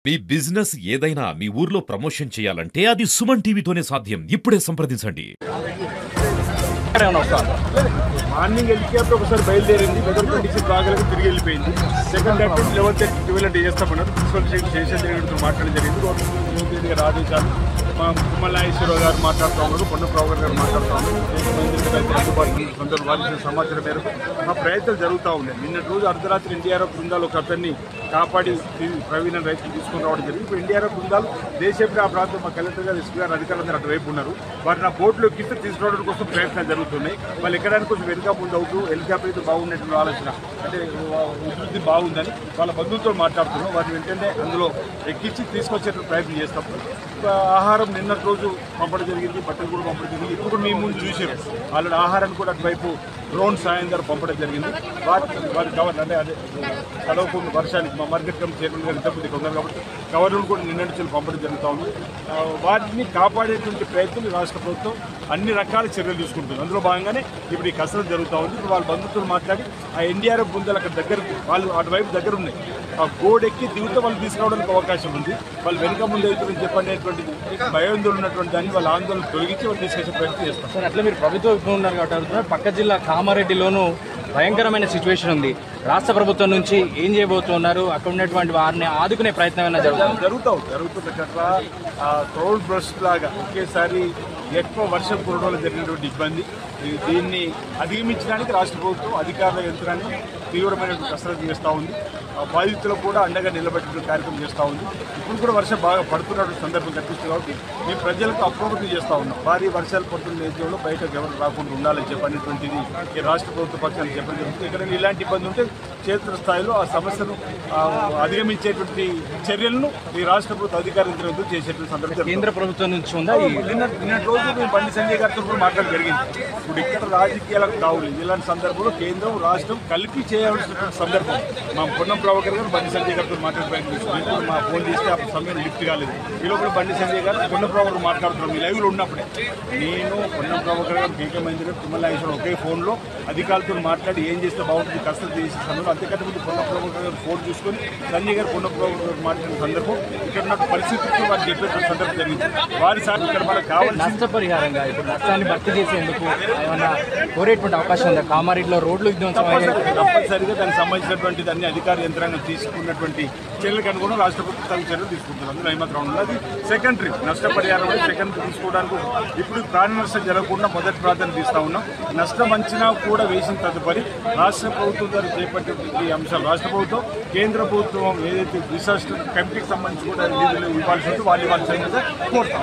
మీ business ఏదైనా మీ ఊర్లో promotion చేయాలంటే అది సుమన్ టీవీతోనే సాధ్యం. ఇప్పుడే సంప్రదించండి. మార్నింగ్ హెలికాప్టర్ ఒకసారి బయలుదేరింది, వెదర్ కండిషన్ బాగాలేదు, తిరిగి వెళ్ళిపోయింది. సెకండ్ అటెంప్ట్ 11:30 12 చేస్తామన్నారు. ప్రిన్సిపల్ శేషేంద్ర మాట్లాడడం జరిగింది. గవర్నమెంట్ గారి ఆదేశాలు మా కుమ్మలాయేశ్వరరావు గారు మాట్లాడుతూ ఉన్నారు, పొన్నప్రావు గారు మాట్లాడుతూ ఉన్నారు. అందుబాటులో వారి సమాచారం మేరకు మా ప్రయత్నాలు జరుగుతూ ఉన్నాయి. నిన్నటి రోజు అర్ధరాత్రి ఎన్డీఆర్ఎఫ్ బృందాలు ఒక అతన్ని కాపాడి ప్రవీణ రైతులు తీసుకుని రావడం జరిగింది. ఇప్పుడు ఎన్డీఆర్ఎఫ్ బృందాలు దేశంలో ఆ ప్రాంతం మా కలెక్టర్ గారు ఎస్పీ గారు అధికారులందరూ అటువైపు ఉన్నారు. వారిని ఆ బోట్లో కింద తీసుకురావడం కోసం ప్రయత్నాలు జరుగుతున్నాయి. వాళ్ళు ఎక్కడానికి కొంచెం వెనుక ముందు అవుతూ హెలికాప్టర్ అయితే బాగున్నటువంటి ఆలోచన, అంటే అభివృద్ధి బాగుందని వాళ్ళ బంధువులతో మాట్లాడుతున్నాం. వారిని వెంటనే అందులో ఎక్కించి తీసుకొచ్చేటువంటి ప్రయత్నం చేస్తాం. ఆహారం నిన్నటి రోజు పంపడం జరిగింది, బట్టలు కూడా పంపడం జరిగింది. ఇప్పుడు మీ ముందు చూసారు ఆల్రెడీ ఆహారాన్ని కూడా అటువైపు డ్రోన్ సాయం ద్వారా పంపడం జరిగింది. వారి కవర్ అంటే అదే కలవకుండా వర్షానికి మా మార్కెట్ కమిటీ చైర్మన్ గారు ఇంతకుముందు ఉన్నారు కాబట్టి కవర్లను కూడా నిన్నటి నుంచి పంపడం జరుగుతూ ఉంది. వాటిని కాపాడేటువంటి ప్రయత్నం రాష్ట్ర ప్రభుత్వం అన్ని రకాల చర్యలు తీసుకుంటుంది. అందులో భాగంగానే ఇప్పుడు ఈ కసరత్తు జరుగుతూ ఉంది. ఇప్పుడు వాళ్ళ బంధుత్వం మాట్లాడి ఆ ఎన్డీఆర్ఎఫ్ బృందాలు అక్కడ దగ్గరకు వాళ్ళు అటువైపు దగ్గర ఉన్నాయి. ఆ గోడెక్కి దిగుతూ వాళ్ళు తీసుకురావడానికి అవకాశం ఉంది. వాళ్ళు వెనుక ముందు అవుతుందని చెప్పనేటువంటి భయాందోళన ఉన్నటువంటి దాన్ని వాళ్ళ ఆందోళన తొలగించి వాళ్ళు తీసుకొచ్చే ప్రయత్నం చేస్తారు. సార్, అట్లా మీరు ప్రభుత్వం ఇప్పుడు ఉన్నారు కాబట్టి పక్క జిల్లా కామారెడ్డిలోనూ భయంకరమైన సిచ్యువేషన్ ఉంది. రాష్ట్ర ప్రభుత్వం నుంచి ఏం చేయబోతున్నారు? అక్కడ ఉన్నటువంటి వారిని ఆదుకునే ప్రయత్నం అయినా జరుగుతుంది కదా. క్రౌడ్ బ్రస్ట్ లాగా ఒకేసారి ఎక్కువ వర్షం కురవడంలో జరిగినటువంటి ఇబ్బంది, దీన్ని అధిగమించడానికి రాష్ట్ర ప్రభుత్వం అధికారుల యంత్రాన్ని తీవ్రమైనటువంటి కసరత్తు చేస్తూ ఉంది. బాధితులకు కూడా అండగా నిలబెట్టే కార్యక్రమం చేస్తూ ఉంది. ఇప్పుడు కూడా వర్షం బాగా పడుతున్నటువంటి సందర్భం కనిపిస్తుంది కాబట్టి మేము ప్రజలకు అప్రమత్తం చేస్తూ ఉన్నాం. భారీ వర్షాలు పడుతున్న నేపథ్యంలో బయటకు ఎవరు రాకుండా ఉండాలని చెప్పనేటువంటిది ఈ రాష్ట్ర ప్రభుత్వ పక్షాన్ని చెప్పడం జరుగుతుంది. ఎక్కడైనా ఇలాంటి ఇబ్బంది ఉంటే క్షేత్ర స్థాయిలో ఆ సమస్యను అధిగమించేటువంటి చర్యలను ఈ రాష్ట్ర ప్రభుత్వ అధికారులు చేసేటువంటి సందర్భం కేంద్ర ప్రభుత్వం నుంచి ఉందా? నిన్నటి రోజు మేము బండి సంజయ్ గారితో కూడా మాట్లాడడం జరిగింది. ఇప్పుడు ఇక్కడ రాజకీయాలకు కావాలి, ఇలాంటి సందర్భంలో కేంద్రం రాష్ట్రం కలిపి చేయాల్సిన సందర్భం. మా పొన్నం ప్రభాకర్ గారు బండి సంజయ్ గారితో మాట్లాడే ప్రయత్నిస్తున్నాం. మా ఫోన్ చేస్తే ఆ సమయం లిఫ్ట్ కాలేదు. ఈ లోపల బండి సంజయ్ గారు పొన్నం ప్రభాకర్ మాట్లాడుతున్నాం. ఈ లైవ్లో ఉన్నప్పుడే నేను పొన్నం ప్రభాకర్ గారు కేకే మహేంద్ర కుమ్మలాయేశ్వరం ఒకే ఫోన్లో అధికారులతో మాట్లాడి ఏం చేస్తే బాగుంటుంది కసరత్తు చేసే సందర్భం. అంతేకాదు ముందు పొన్నం ప్రభాకర్ గారు ఫోన్ చూసుకొని సంజయ్ గారు పొన్నం ప్రభాకర్ గారు మాట్లాడిన సందర్భం ఇక్కడ ఉన్న పరిస్థితులకు వారు చెప్పేటువంటి సందర్భం జరిగింది. వారి సార్ ఇక్కడ మనకు కావాల్సిన నష్టపరిహారంగా ఇప్పుడు నష్టాన్ని భర్తీ చేసేందుకు ఏమన్నా కోరేటువంటి అవకాశం ఉందా? కామారెడ్డిలో రోడ్లు తప్పనిసరిగా దానికి సంబంధించినటువంటి అన్ని అధికార యంత్రాంగం తీసుకున్నటువంటి చర్యలకు అనుగుణంగా రాష్ట్ర ప్రభుత్వం చర్యలు తీసుకుంటున్నారు. అందులో ఏమాత్రం ఉండదు. అది సెకండరీ నష్టపరిహారం సెకండరీ తీసుకోవడానికి ఇప్పుడు ప్రాణ నష్టం జరగకుండా మొదటి ప్రాధాన్యత ఇస్తా ఉన్నాం. నష్టం అంచనా కూడా వేసిన తదుపరి రాష్ట్ర ప్రభుత్వం ద్వారా చేపట్టేటువంటి అంశాలు రాష్ట్ర ప్రభుత్వం కేంద్ర ప్రభుత్వం ఏదైతే డిసాస్టర్ కమిటీకి సంబంధించి కూడా నిధులు ఇవ్వాల్సి ఉంటే వాళ్ళు కోరుతాం.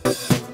చేస్తాం.